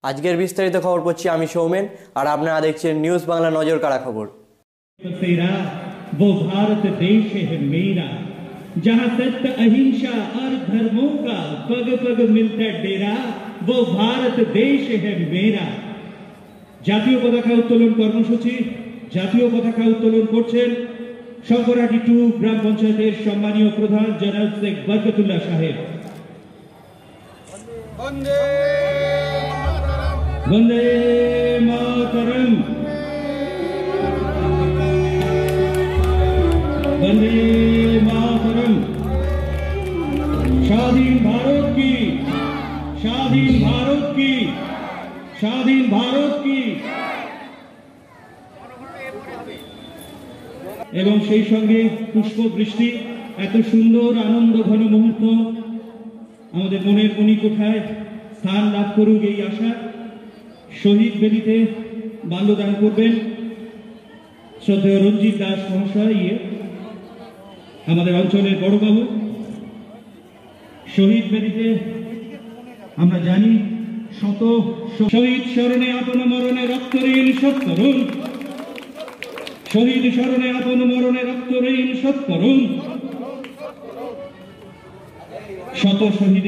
আজকের বিস্তারিত খবর পড়ছি আমি সৌমেন, আর আপনারা দেখছেন নিউজ বাংলা নজর কাড়া খবর। वो भारत देश है मेरा, जहाँ सत्य अहिंसा और धर्मों का पग पग मिलता डेरा, वो भारत देश है मेरा। জাতীয় পতাকা উত্তোলন কর্মসূচি, জাতীয় পতাকা উত্তোলন করছেন শঙ্করহাটি 2 গ্রাম পঞ্চায়েতের সম্মানীয় প্রধান জনাব শেখ বরকতুল্লাহ সাহেব। বন্দে মাতরম, वंदे मातरम। स्वाधीन भारत की, स्वाधीन भारत की, स्वाधीन भारत की। এবং সেই সঙ্গে পুষ্প বৃষ্টি, এত সুন্দর আনন্দ ঘন মুহূর্ত আমাদের মনের মণিকোঠায় স্থান লাভ করুক এই আশা। শহীদ বেদিতে মাল্যদান করবেন শ্রদ্ধেয় রঞ্জিত দাস মহাশয়, আমাদের অঞ্চলের বড়বাবু। শহীদ বেদিতে আমরা জানি শত শহীদ স্মরণে আপন মরণে রক্ত ঋণ শোধ করুন, শহীদ স্মরণে আপন মরণে রক্ত ঋণ শোধ করুন। শত শহীদ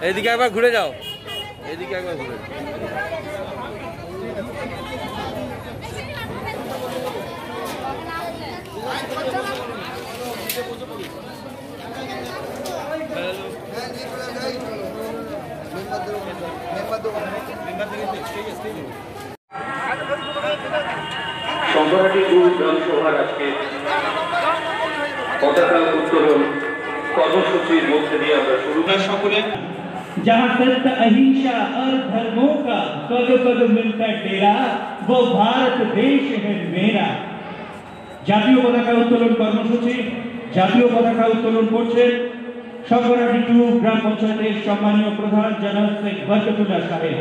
এদিকে একবার ঘুরে যাও, এদিকে একবার ঘুরে শঙ্করহাটি 2 গ্রাম সভার আজকে পতাকা উত্তোলন কর্মসূচির মধ্যে দিয়ে আমরা শুরু করি। সকলে जहाँ सत्य अहिंसा और धर्मों का पग पग मिलता डेरा, वो भारत देश है मेरा। জাতীয় পতাকা উত্তোলন কর্মসূচি, জাতীয় পতাকা উত্তোলন করছেন শঙ্করহাটি 2 গ্রাম পঞ্চায়েতের সম্মানীয় প্রধান জনাব শেখ বরকতুল্লাহ সাহেব।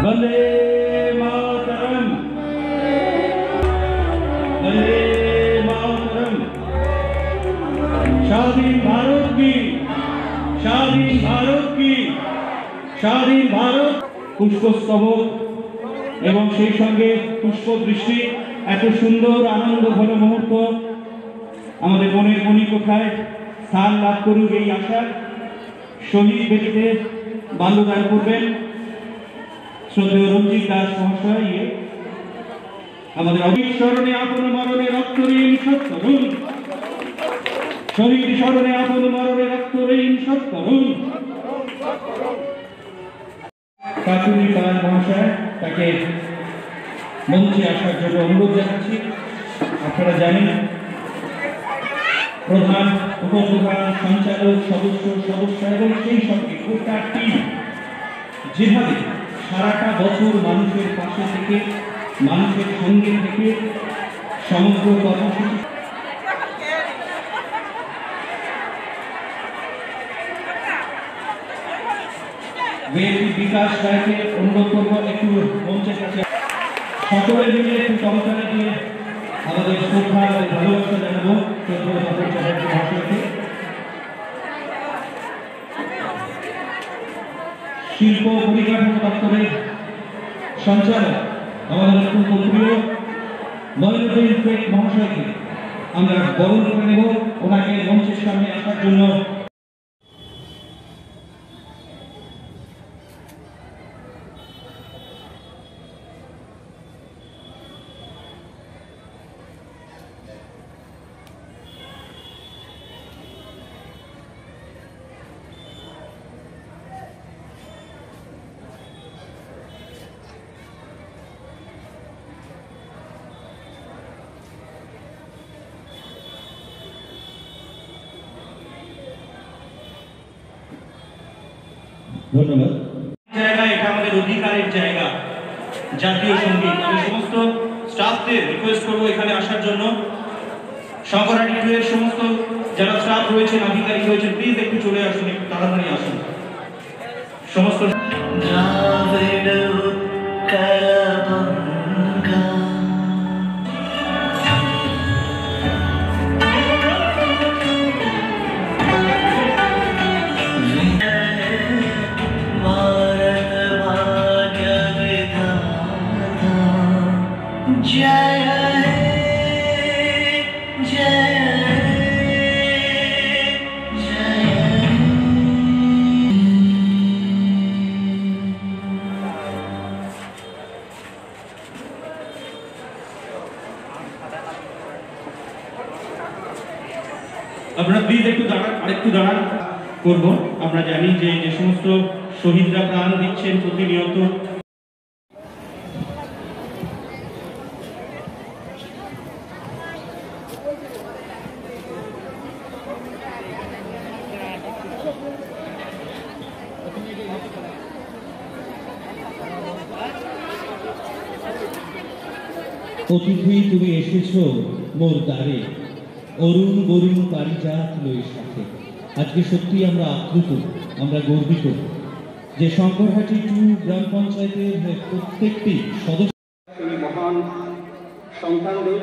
বন্দে মাতরম, বন্দে मातरम। स्वाधीन भारत की, स्वाधीन भारत की, स्वाधीन भारत। পুষ্পস্তবক এবং সেই সঙ্গে পুষ্প বৃষ্টি, এত সুন্দর আনন্দ ঘন মুহূর্ত আমাদের মনের মণিকোঠায় স্থান লাভ করুক এই আশা। শহীদ বেদিতে মাল্যদান করবেন শ্রদ্ধেয় রঞ্জিত দাস মহাশয়। আমাদের অবিক স্মরণে আপন মরণে রক্ত ঋণ শোধ করুন, শহীদ স্মরণে আপন মরণে রক্ত ঋণ শোধ করুন। কাকুলি পাল মহাশয়, তাকে মঞ্চে আসার জন্য অনুরোধ জানাচ্ছি। আপনারা জানেন প্রধান, উপপ্রধান, সঞ্চালক, সদস্য এবং সেই সঙ্গে গোটা টিম যেভাবে সারাটা বছর মানুষের পাশে থেকে, মানুষের সঙ্গে থেকে সমগ্র কর্মসূচি বিকাশ রায়কে অনুরোধ করবো একটু মঞ্চের কাছে সকলে মিলে একটু কমতালি দিয়ে আমাদের শ্রদ্ধা এবং ভালোবাসা জানাবো ভাষণকে। শিল্প পরিকাঠামো দপ্তরের সঞ্চালক আমাদের খুব প্রিয় মঈনুদ্দিন শেখ মহাশয়কে আমরা বরণ করে নেব, ওনাকে মঞ্চের সামনে আসার জন্য ধন্যবাদ। জায়গা এটা আমাদের অধিকারের জায়গা, জাতীয় সঙ্গীত। আমি সমস্ত স্টাফদের রিকোয়েস্ট করবো এখানে আসার জন্য। শঙ্করহাটি 2 এর সমস্ত যারা স্টাফ রয়েছেন, আধিকারিক রয়েছেন, প্লিজ একটু চলে আসুন, একটু তাড়াতাড়ি আসুন। সমস্ত আপনারা প্লিজ একটু দাঁড়ান, আরেকটু দাঁড়ান করব। আমরা জানি যে যে সমস্ত শহীদরা প্রাণ দিচ্ছেন প্রতিনিয়ত, অতিথি তুমি এসেছ মোর দ্বারে, অরুণ বরুণ পারিজাত লয়ের সাথে। আজকে সত্যি আমরা আপ্লুত, আমরা গর্বিত যে শঙ্করহাটি 2 গ্রাম পঞ্চায়েতের প্রত্যেকটি সদস্য এই মহান সন্তানদের,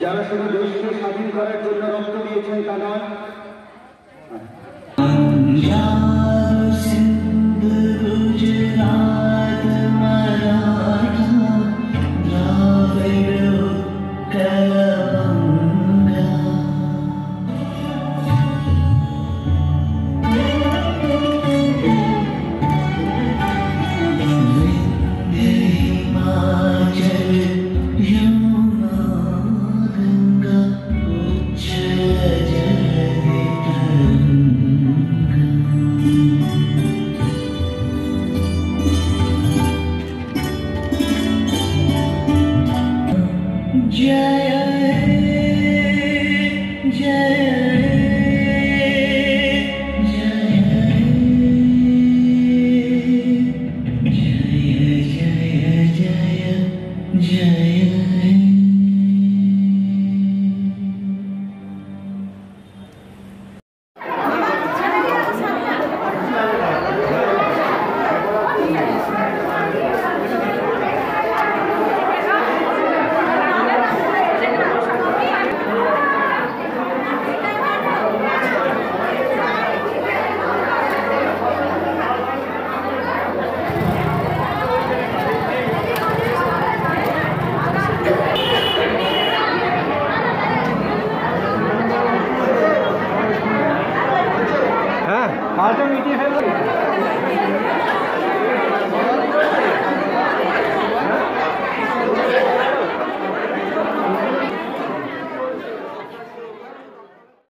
যারা শুধু দেশকে স্বাধীন করার জন্য রক্ত দিয়েছেন তা নয়, হ্যাঁ,